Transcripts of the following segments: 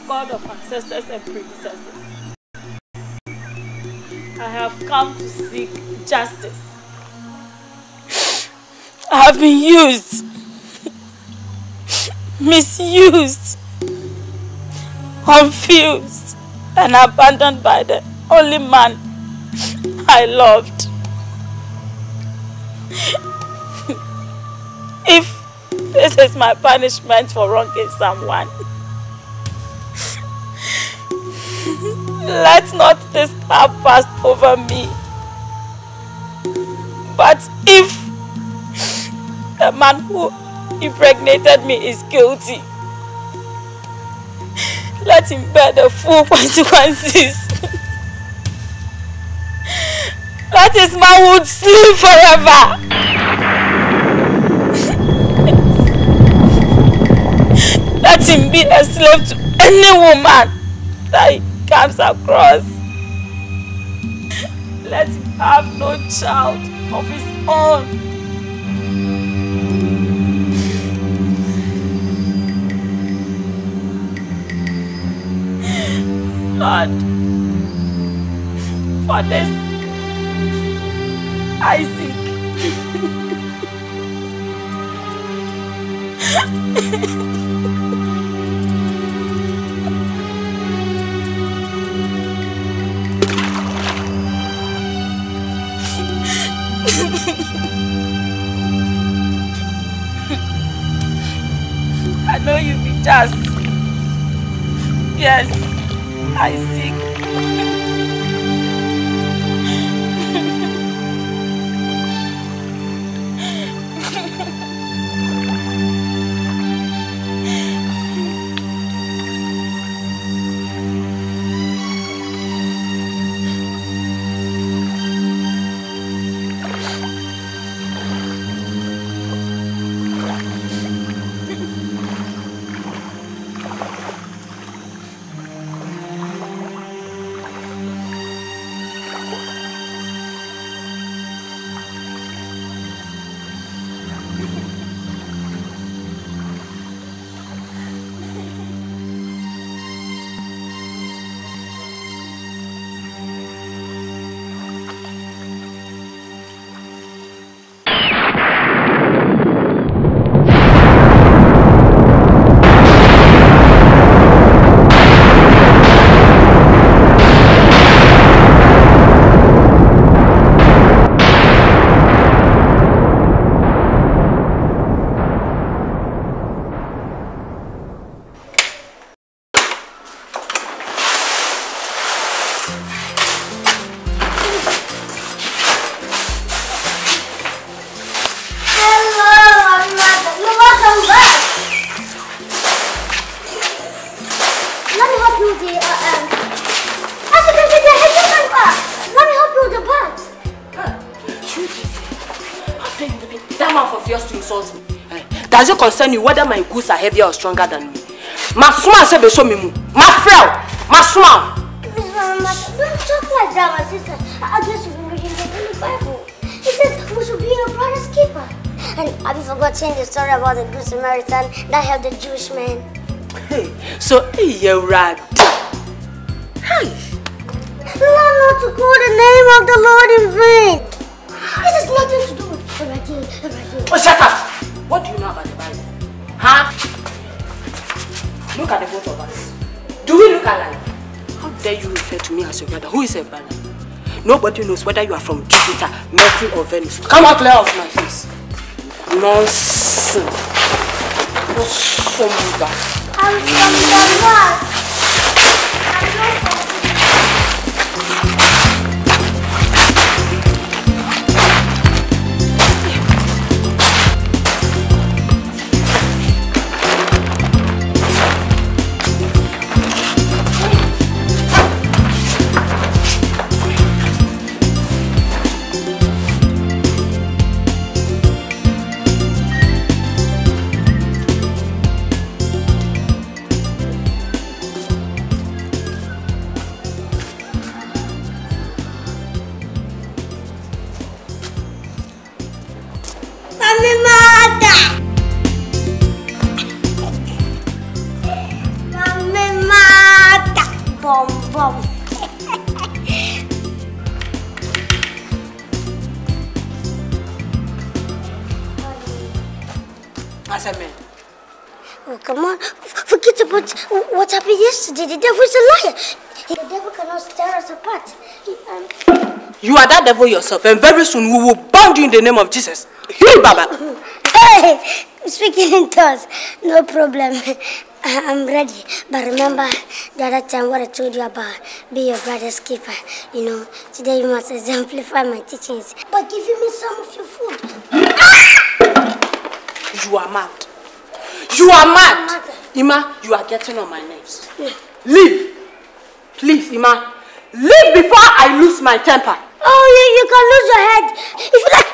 God of ancestors and predecessors. I have come to seek justice. I have been used, misused, confused, and abandoned by the only man I loved. If this is my punishment for wronging someone, let not this have passed over me. But if the man who impregnated me is guilty, let him bear the full consequences. Let his manhood sleep forever. Let him be a slave to any woman that he comes across. Let him have no child of his own. Lord, for this I seek. I know you'll be just. Yes, I seek. Does it concern you whether my goods are heavier or stronger than me? Masuma said be so mimu. Mafrel! Masuma! Miss Mama, don't talk like that, my sister. I just been reading in the Bible. It says we should be your brother's keeper. And have you forgotten the story about the Good Samaritan that helped the Jewish man? Hey, so you're right. Hey! Learn not to call the name of the Lord in vain. This has nothing to do with everything. Oh, shut up! What do you know about the Bible? Huh? Look at the both of us. Do we look alike? How dare you refer to me as your brother? Who is a brother? Nobody knows whether you are from Jupiter, Mercury or Venus. Come out, clear off my face. Nonsense. I'm from the north. As a man. Oh, come on. Forget about what happened yesterday. The devil is a liar. The devil cannot tear us apart. You are that devil yourself, and very soon we will bound you in the name of Jesus. Hey, Baba. Hey, speaking in tongues, no problem. I'm ready. But remember the other time what I told you about be your brother's keeper. You know, today you must exemplify my teachings by giving me some of your food. You are mad. You are mad. Ima, you are getting on my nerves. Leave. Please, Ima. Leave before I lose my temper. Oh, you can lose your head. If you like...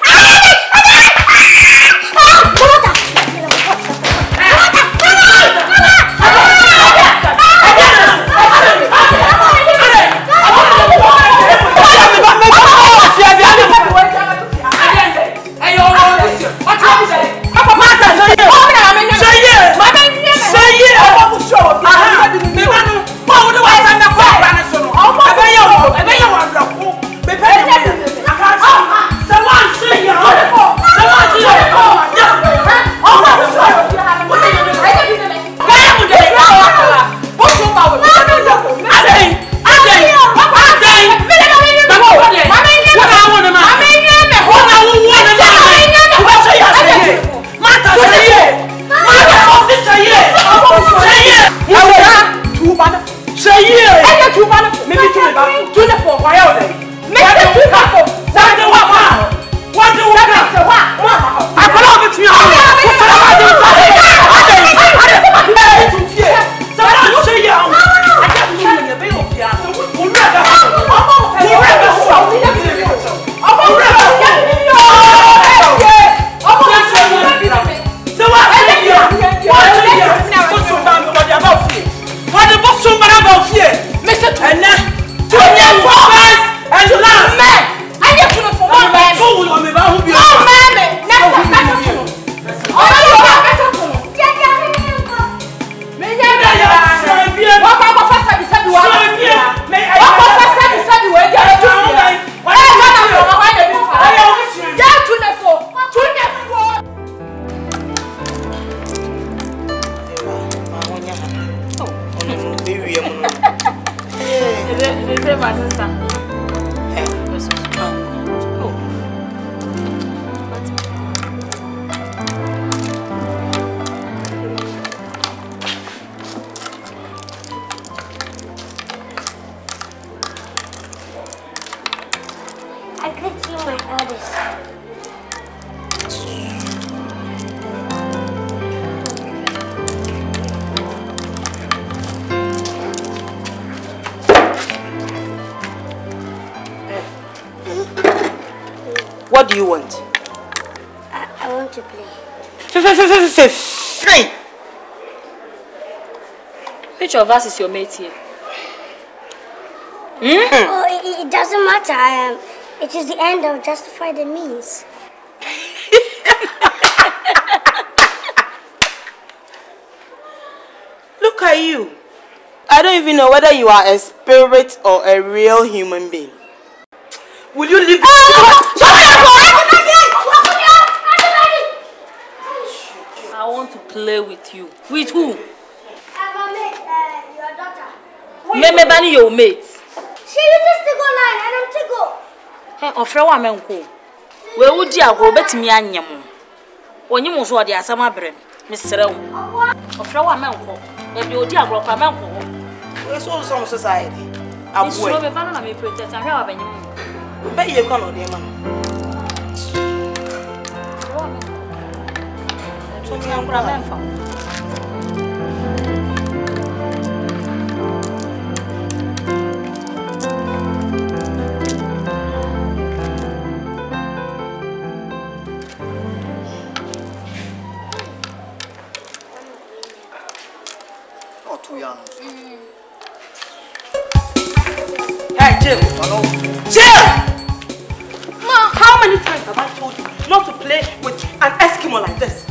What do you want? I want to play. Free. Which of us is your mate here? Oh, it doesn't matter. It is the end that will justify the means. Look at you. I don't even know whether you are a spirit or a real human being. Will you leave? I want to play with you. With who? I'm a mate, your daughter. Me bani your mate. She uses Tigo line and I'm Tigo. Hey, ofre wa menko. We wudi agro betimi anyem. Onyim so ode asama brem. Mesere wo. Ofre wa menko. E bi odi agro kwa menko. We so some society. Abuwe. So be bana na me protect ahwe wa banyim. Be ye kono de ma. So me am bra menfa. Hey, Jim! Jim! Mom, how many times have I told you not to play with an Eskimo like this?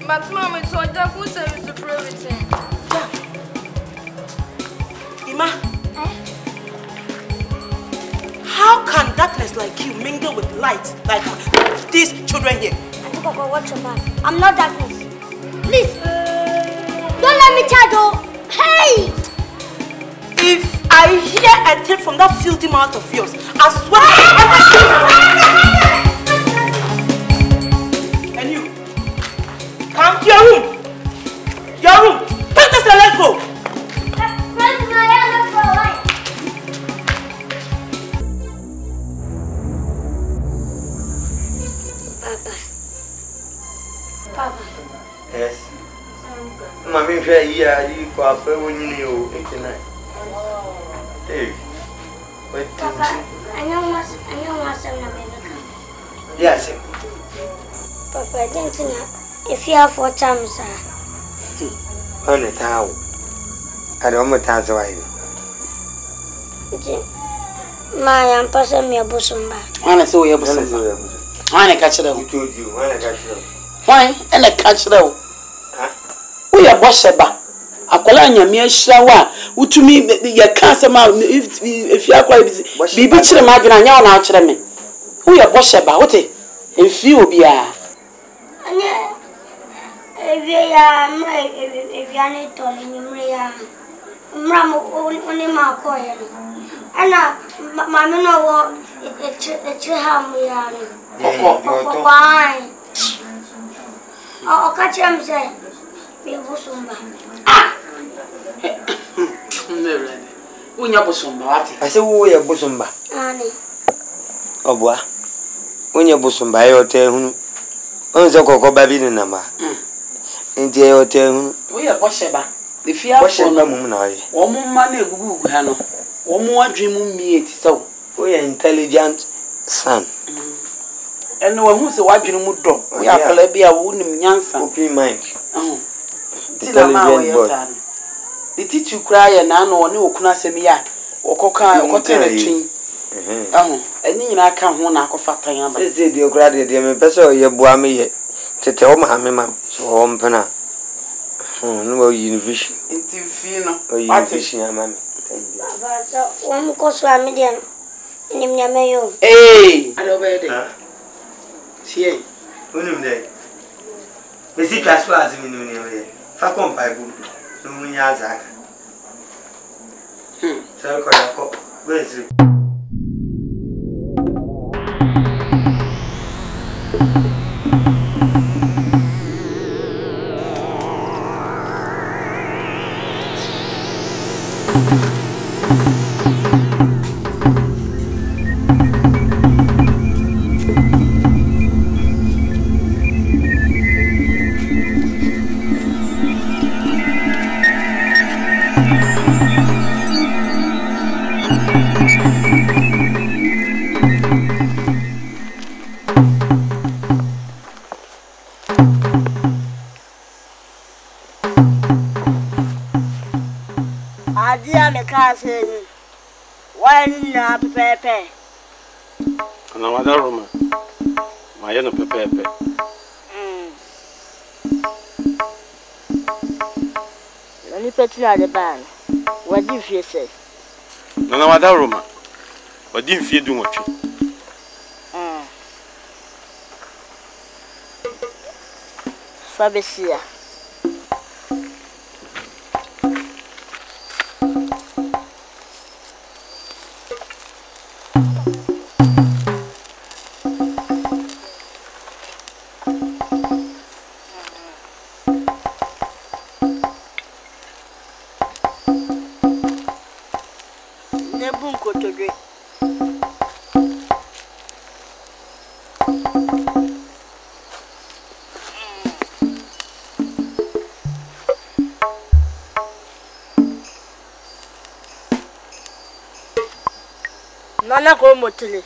But Mom, it's what the food service to play with him. Ima, how can darkness like you mingle with light like these children here? Papa, watch your back. I'm not darkness. please. Don't let me charge you. Hey! If I hear a thing from that filthy mouth of yours, I swear and you, come to your room. Your room. Take this and let's go. Papa. Yes. Mommy, here you go up when you know 89. Hey. Papa, I know what's on America. Yes. Papa, I didn't know if you have 4 times, On the town. I don't want to answer why. My am passing me a busumba. Why so you busum? Why catch it? Who told you? Why catch it? Why and I catch it? We are bosheba. Akola nyame ahira wa utumi ye cancer ma if you are quite busy bibi chire ma dwena nya na akire me we are bosheba wote emfi obi a Anya evia ne tole nyimre ya mra mo oni ma ko ye no ana ma me no wo echi ha mu ya no why o ka chem say be busumba Unya busumba wati. I say wo ye busumba. ani Obua. Onye busumba ye ote hunu. Onze kokko babi ni namba. Nti ye ote hunu. We are bosheba. The fear Bosheba mum na ye. Wo mum ma na egugu ha no. Wo mu adwen mu mie ti saw. We are intelligent son. Eno wo hu se wadwen mu do. We akola bia wo nim nyansa. Open mind. Ti na ma wo yesa. The teacher cry na no ne okuna asem ya. Okoka okote na twin. Eni nyina aka ho na akofatan aba. Say the okra de me pese ye bua me ye. Tete o ma me ma. So o mpena. No wo university. Inti fi no. O university ama me. baba so won ko so amedian nim nyame yo Ado be de. Sie. Unim de. Me si class wa azimi no ne ye. Fa kom Bible. No munya azaka. So ko ya ko. Where is it? adia me ka se ni wan na pepe na wada Roma ma ye no pepe ni petina de ban wadi fie se na wada Roma wadi fie du nwotwe fabesia Nana ko motile.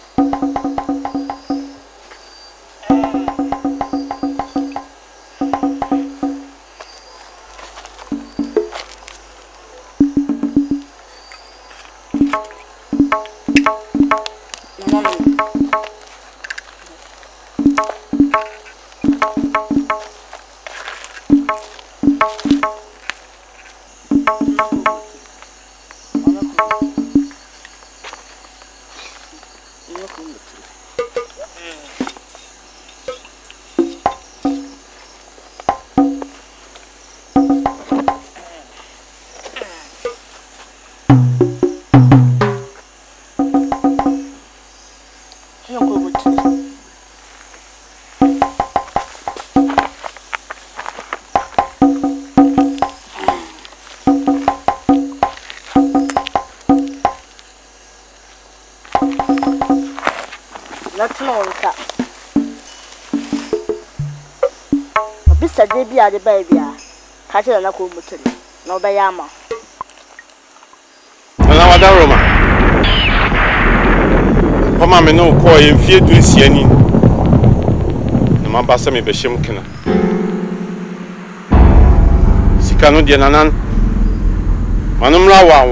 sika. Obisa de bia de baby a. Ka che na ko mutiri. Na obeya ama. Na wada Roma. Pama me no ko ye fie du nsiani. Na mabasa me behye kena. Sika no de nanan. Manumra wa.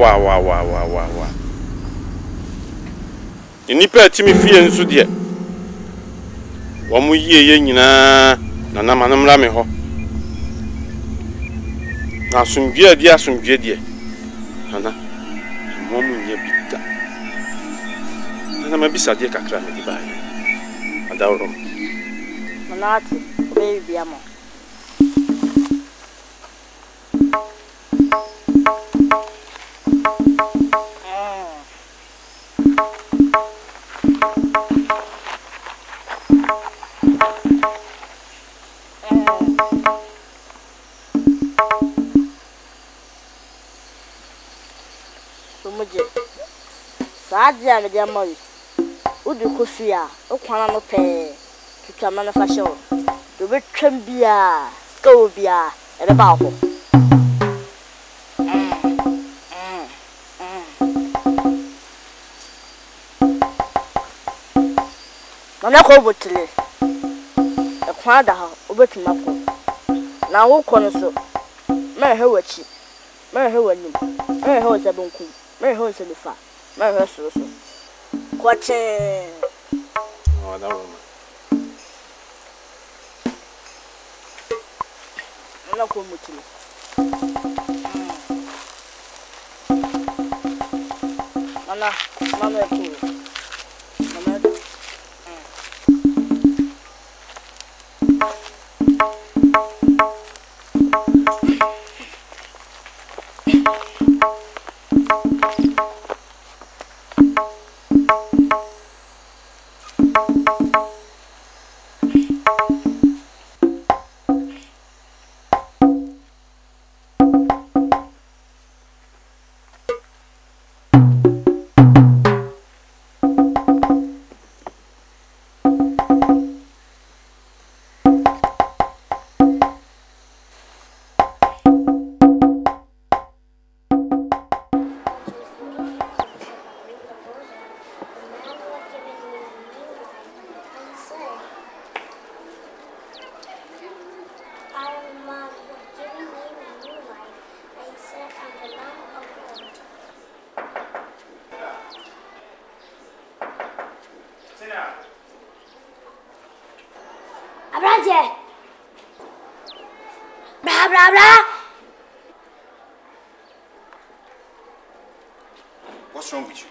Nipa atimi fie nso de. Wo mu ye nyina na manumra me ho. Na asumdwe die. Nana. Momu nye bita. Nana mabisa de kakra me di bae. Adawro. Manati, baby amo. Sadia me dia moyi. Udi kofia, okwana no pe. Tutama na fashion. Do betwam bia, go bia, e be ba ho. Mama ko botile. E kwa da ha, obetuma ko. Na wo ko no so. Me he wachi. Me he wanim. Me he osabonku. Me he oselifa. Me he so. Kwache. Oh, that woman. Mama ko mutile. Mama e ko. Mama What's wrong with you?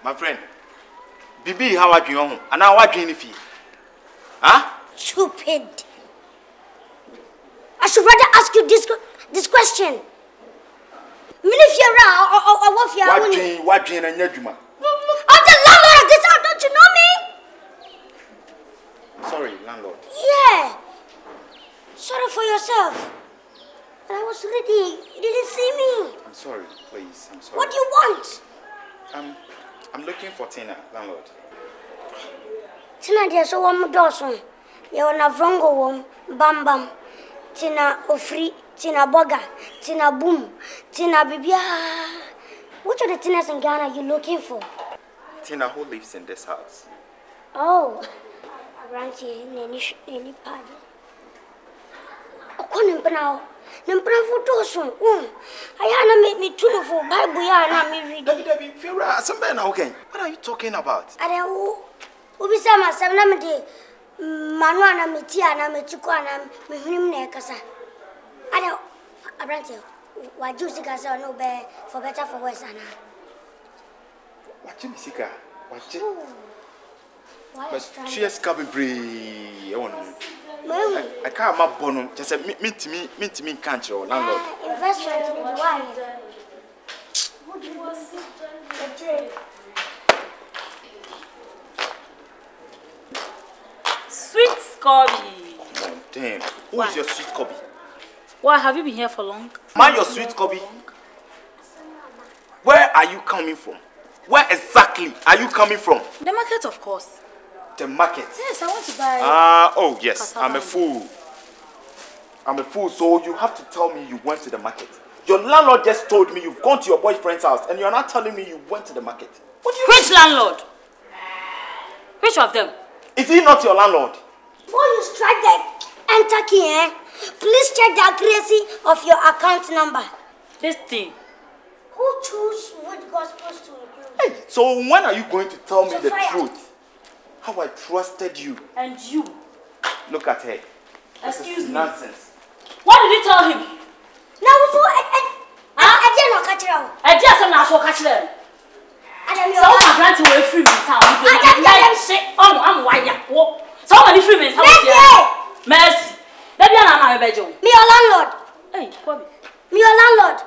My friend, Bibi, how are you? And now what do you feel? Huh? Stupid. I should rather ask you this question. What do you know? I'm the landlord of this house, don't you know me? Sorry, landlord. Yeah. Sorry for yourself. And I was ready. You didn't see me. I'm sorry, please. I'm sorry. What do you want? I'm looking for Tina, landlord. Tina, there's a woman Dawson. You're na vrongo wom, bam bam. Tina ofri, Tina boga, Tina boom, Tina bibia. Which of the Tinas in Ghana are you looking for? Tina, who lives in this house? Oh, Auntie, any party. Oh, now. Nempra for Dawson. I make me tune for Bible. I read. David, Fira, somebody now, okay. What are you talking about? I don't be some 7 days. Manuana Mitiana Metuana, Mihim Necasa. I don't, Abrante, why do you guys no bear for better for worse? What you see, what you? But she has come brave. I can't my bonum. Just meet me, can't you, landlord? Investment in the wine. Sweet Scobby. Oh, damn. Who is your sweet Scobby? Why have you been here for long? Man, your sweet Scobby. Where are you coming from? Where exactly are you coming from? The market, of course. the market. Yes, I want to buy. Oh yes, I'm a fool. I'm a fool, so you have to tell me you went to the market. Your landlord just told me you've gone to your boyfriend's house and you're not telling me you went to the market. What do you Which landlord? Which of them? Is he not your landlord? Before you strike that enter key, please check the accuracy of your account number. This thing. Who chose what gospel to include? Hey, so when are you going to tell me the Sophia. truth? How I trusted you. And you. Look at her. Excuse me. Nonsense. What did you tell him? Now, so I did not catch you. I just am not so catch them. So I'm trying to wait 3 minutes. I'm white. So many 3 minutes. Mercy. Maybe I'm not a bedroom. Me your landlord. Hey, Bobby. Me your landlord.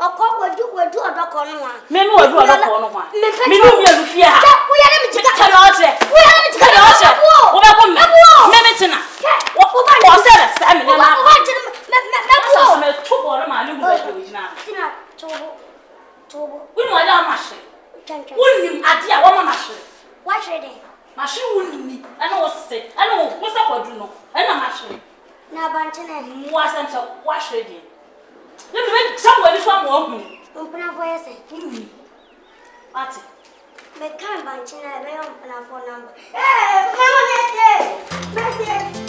We do a dog on one. Me no do a dog on one. Me no be a fear. We are never to cut out. We are never to cut out. What about me? Memetina. What said a salmon? We know I don't machine. Wouldn't idea what machine? What's reading? Machine wouldn't me. I know what's it. I know what's up with you know. I know machine. Now, Banchina. What's them so wash ready? Let me make somebody from home. Open up for yourself. What's it? They can't Banchina. They open up for number. Hey, come on, let's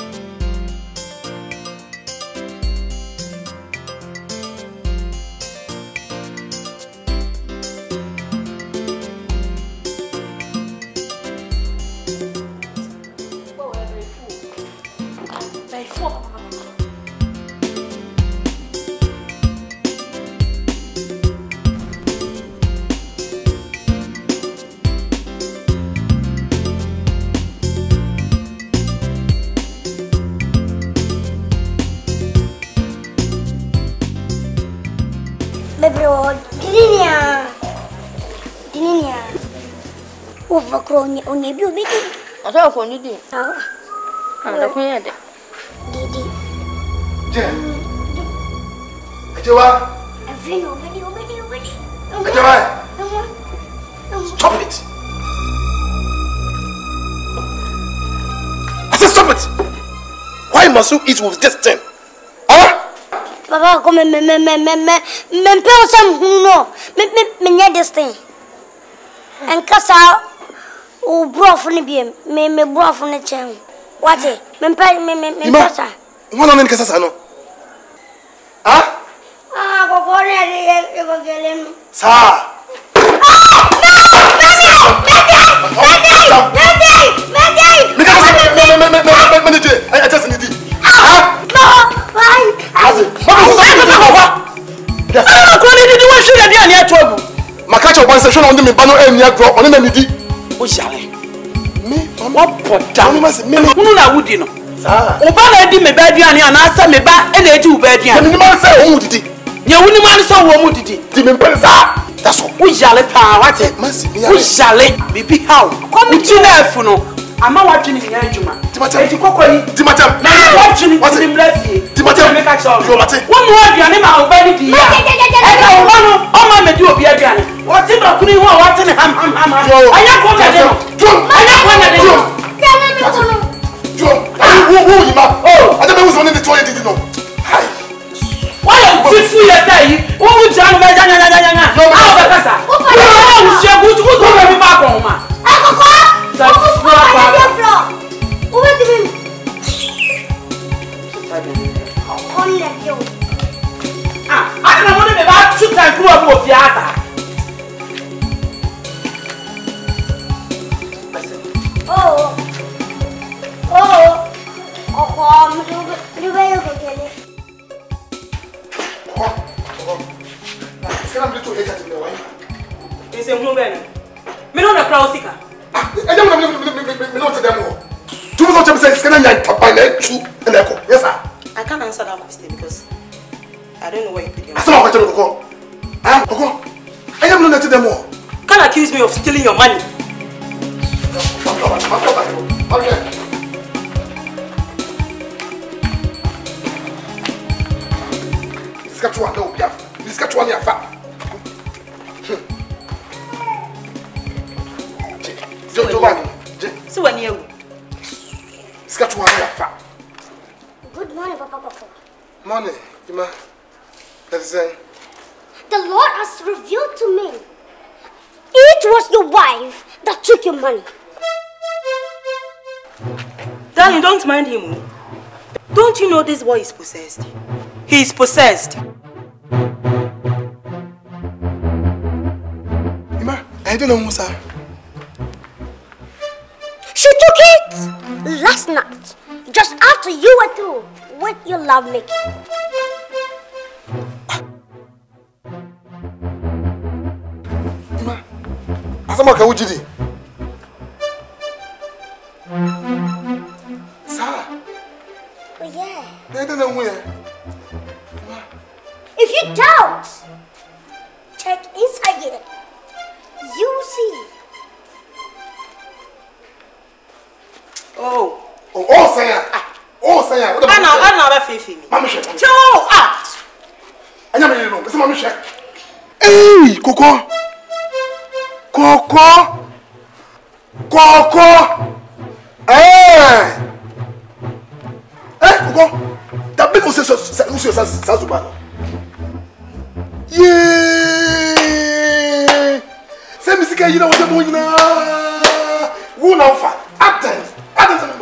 overgrown on your beauty. I thought you did. I'm the queen. Didi. Jen. Ajawa. Ajawa. Stop it. I said stop it. Why must you eat with just 10? Huh? Papa, come me pay some me this thing. And kasa o bro for me bro for the chen. What it? Me kasa. One on kasa no. Ah? Go for it go get him. Sir. I just need it. No, fine. Makacha one session on the Bano and Yakro on the Nidi. Who shall I? Me, what put down must mean who I would know. Obama did me bad and answer me back and they do bad. You must say, who did it? You wouldn't want to say, what did it? Dimmy Pensa. That's what shall it power. What it must be. Who shall it be how? Come to life, I'm not watching in Yajuma. Timatem, Timatem, watching what's in Blessy. Timatem, make a show. One more name I'll bury the one on my medu of Yagan. What's in the Kuni? What's in Ham? I am going to I don't know who's on in the toilet, did you know? Why are you free at day? What would you have done? No, I don't want to be back to time to a more theater. It's a woman. Me don't know crowd seeker. I don't know them. Two of them say, "Can I combine two and echo?" Yes, sir. I can't answer that question because I don't know where you put them. I saw what you go. I am not them all. Can't accuse me of stealing your money. Okay. This got one no biaf. This got one yafa. So when you Good morning, Papa. Morning, Ima. That's it. The Lord has revealed to me. It was your wife that took your money. Darling, don't mind him. Don't you know this boy is possessed? He is possessed. Ima, I don't know, sir. She took it last night, just after you were through with your love making. Ima, asama ka wujidi. Sir. Oh yeah. I don't know where. If you doubt, check inside here. You will see. Oh, Saya. What about I'm not a faith in me. Mama Shek. Joe, act. I never know. This is Mama Shek. Hey, Coco. Hey, Coco. That big was so bad. Yeah. Say, Mr. You know what I'm doing now? Who now for? Attend.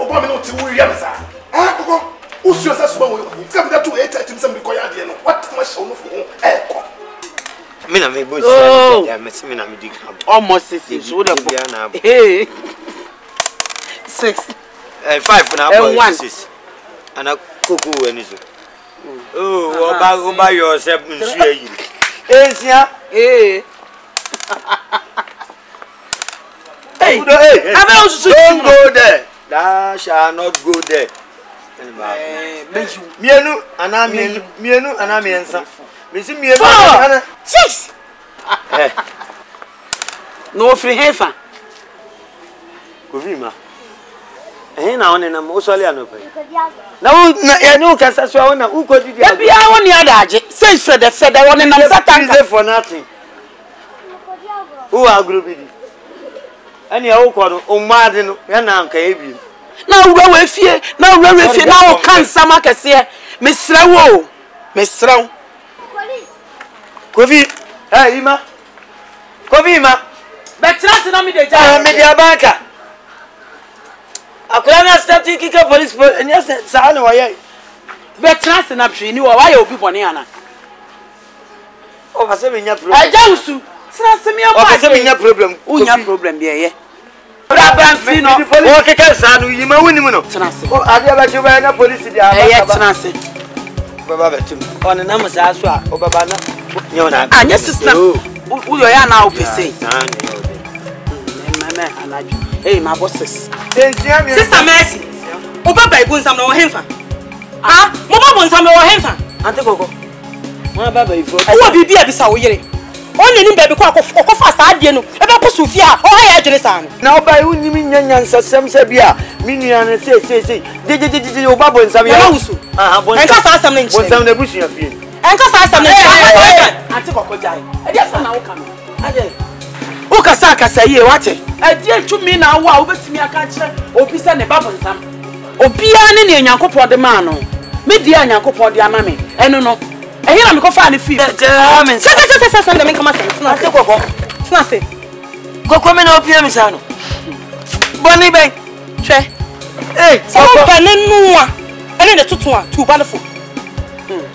Obama no ti wuri yam sa. Koko. Usu asa suba wo. Ska bi da to 8 time some ko ya de no. What ma show no for ko. Me na me boss. Ya me me na me dig am. Almost 6. Wo dey. Hey. 6. 5 na boy 6. Ana koko weni so. Oh, oba yourself nsu ayi. Ensia. Hey. Hey, don't go there. Thou shall not go there. Mienu ana miensa. Misi mienu ana 6. No free hefa. Kovima. Na one na mo sole anope. Na ya no kasa so wona ukodi dia. Bia woni adaje. Say Fred woni nam satan for nothing. Who agro bi. Ani a wo kono o maade no ya na anka ebi. Na wura we fie na o kansa makese mesra wo Kofi Ima betra na me de ja me de abanka akura na static kika police enya sa na waye betra na hwe ni wa waye obi bone ana o fa se me nya problem aja usu trase me o fa se me nya problem unya problem bi eye Brabranti no o keke sa no yima woni mu no trase o ade ba che ba na police dia eye trase baba betim on na msa so a o baba na nyo na anya sister uyo ya na o pese na anaju eh my bosses Sister Mercy, o baba ibu nsam na o hemfa. Ah, mo baba nsam na o hemfa. Ante Koko. Mo baba ifu. Wo bibi e bisa wo yire. Onye ni bebe ko akofa sa ade no. E be ko Sofia, o ha ya adwene sa no. Na o bai unni mi nyanya nsasem se bia. Mi nua na se. De o baba nsam ya. Na wusu. Ah, bon. Enka sa asam na nchi. Nsam na busu ya fie. Enka sa asam na nchi. Ante Koko jai. E dia sa na wo ka no. Ade. O kasa ye wate. E dia twumi na wo a obetimi aka kire obi se ne babo nsam. Obia ne ne Nyankopon de ma no. Me dia Nyankopon de ama me. Eno no. Ehi na me ko fa ne fi. Amen. Se na me kama se. Ante Koko. Tuna se. Koko me na opia mi sa no. Boni ben. Hwe. Eh, Koko ba ne nuwa. Ene ne tutu a tu ba no fo.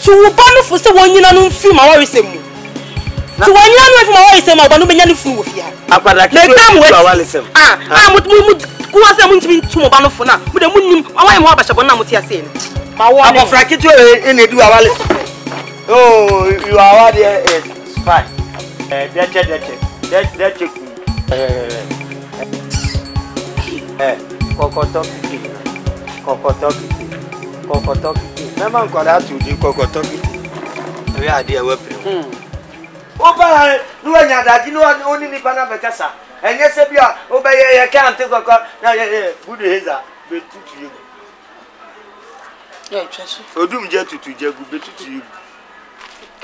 Tu ba no fo se wonyina no mfi ma wa resem mu. Tu wonyina no mfi ma wa resem ma ba no benya no fu wo fia. Apada ki tu wa lesem. Mu kuwa se mu ntimi tu mo ba no fo na. Mu de munnim awan mo abahye bona mo ti ase ni. Ma wo ne. Abofra ki tu ene du wa lesem. Oh, you are what is fine. That's Kokotoki. Never nkwala to di kokotoki. We are there we pray. Oba no anya dadi no oni ni bana bekasa. Enye se bia obeye ye kan te kokko na good heza betutu you. Yeah, chesu. Odum je tutu je gu betutu you.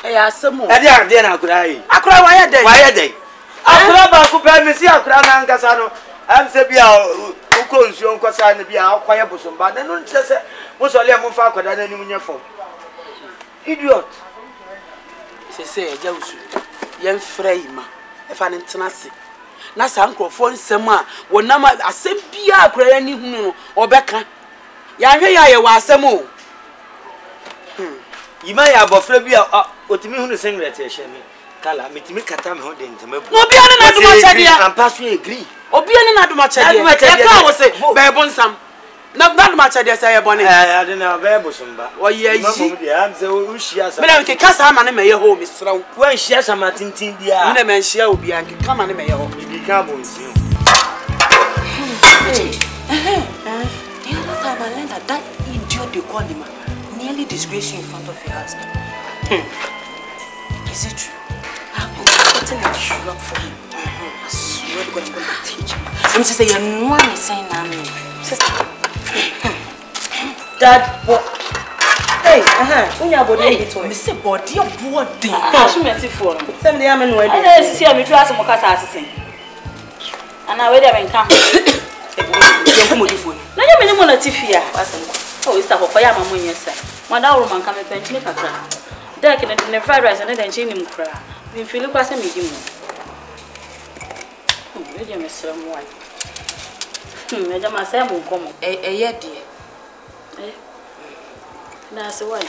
Ya asemu. Ade ade na akura yi. Akura wa ye dey. Akura ba ku pe mi si akura na nkasa no. Am se bia uko nsuo nkosa ne bia akwanye bosomba na no ntse most of them fa akwada na nimu nyefo idiot se eja usu yen freima e fa ne ntenase na sa nkrofo nsem a wonam asem bia akora ni hunu no obeka ya hwe ya ye wa asem o yima ya abofra bia otimi hunu singlet e hye kala metimi kata me ho de ntema bu obi ane na duma chadia ampaso agree obi ane na duma chadia e ka wo se bebo nsam na duma chadia say e bone ade na bebo somba o ye yi mamo de am se o hia sa me na ke kasa ama ne me ye ho misraw wa hia sa matintin dia me na me hia obi an ke kama ne me ye ho bi ka bo nsi The other time I learned that idiot they call him nearly disgraced you in front of your husband. Is it true? I've been setting a trap for him. I swear to God, I'm going to teach him. I'm sister, you're no one is saying I'm sister. Dad, what? Hey, unya body be toy. Me say body your body. She me see for. Some dey am no way. I see me try some kasa asese. And I where dem come. You come with phone. Na you me no na tifia. Oh, it's a koya mama nyesa. Mada wo man come pension kakra. There can the fried rice and then change him cry. We feel like some medium. We dey me sell mo why. Me dey ma say mo come. Ye die. Na say why?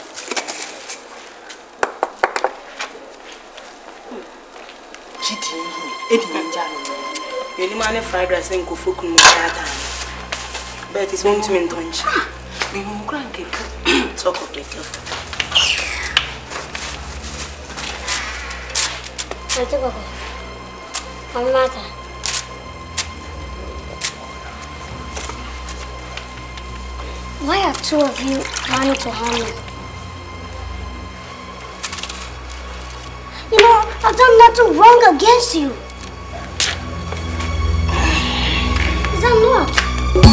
Chiti edi njano. You man fried rice and go for kunu data. But it's going to mean don't you? We will talk of the devil. Why are two of you planning to harm me? You know, I've done nothing wrong against you. Is that not? Oh!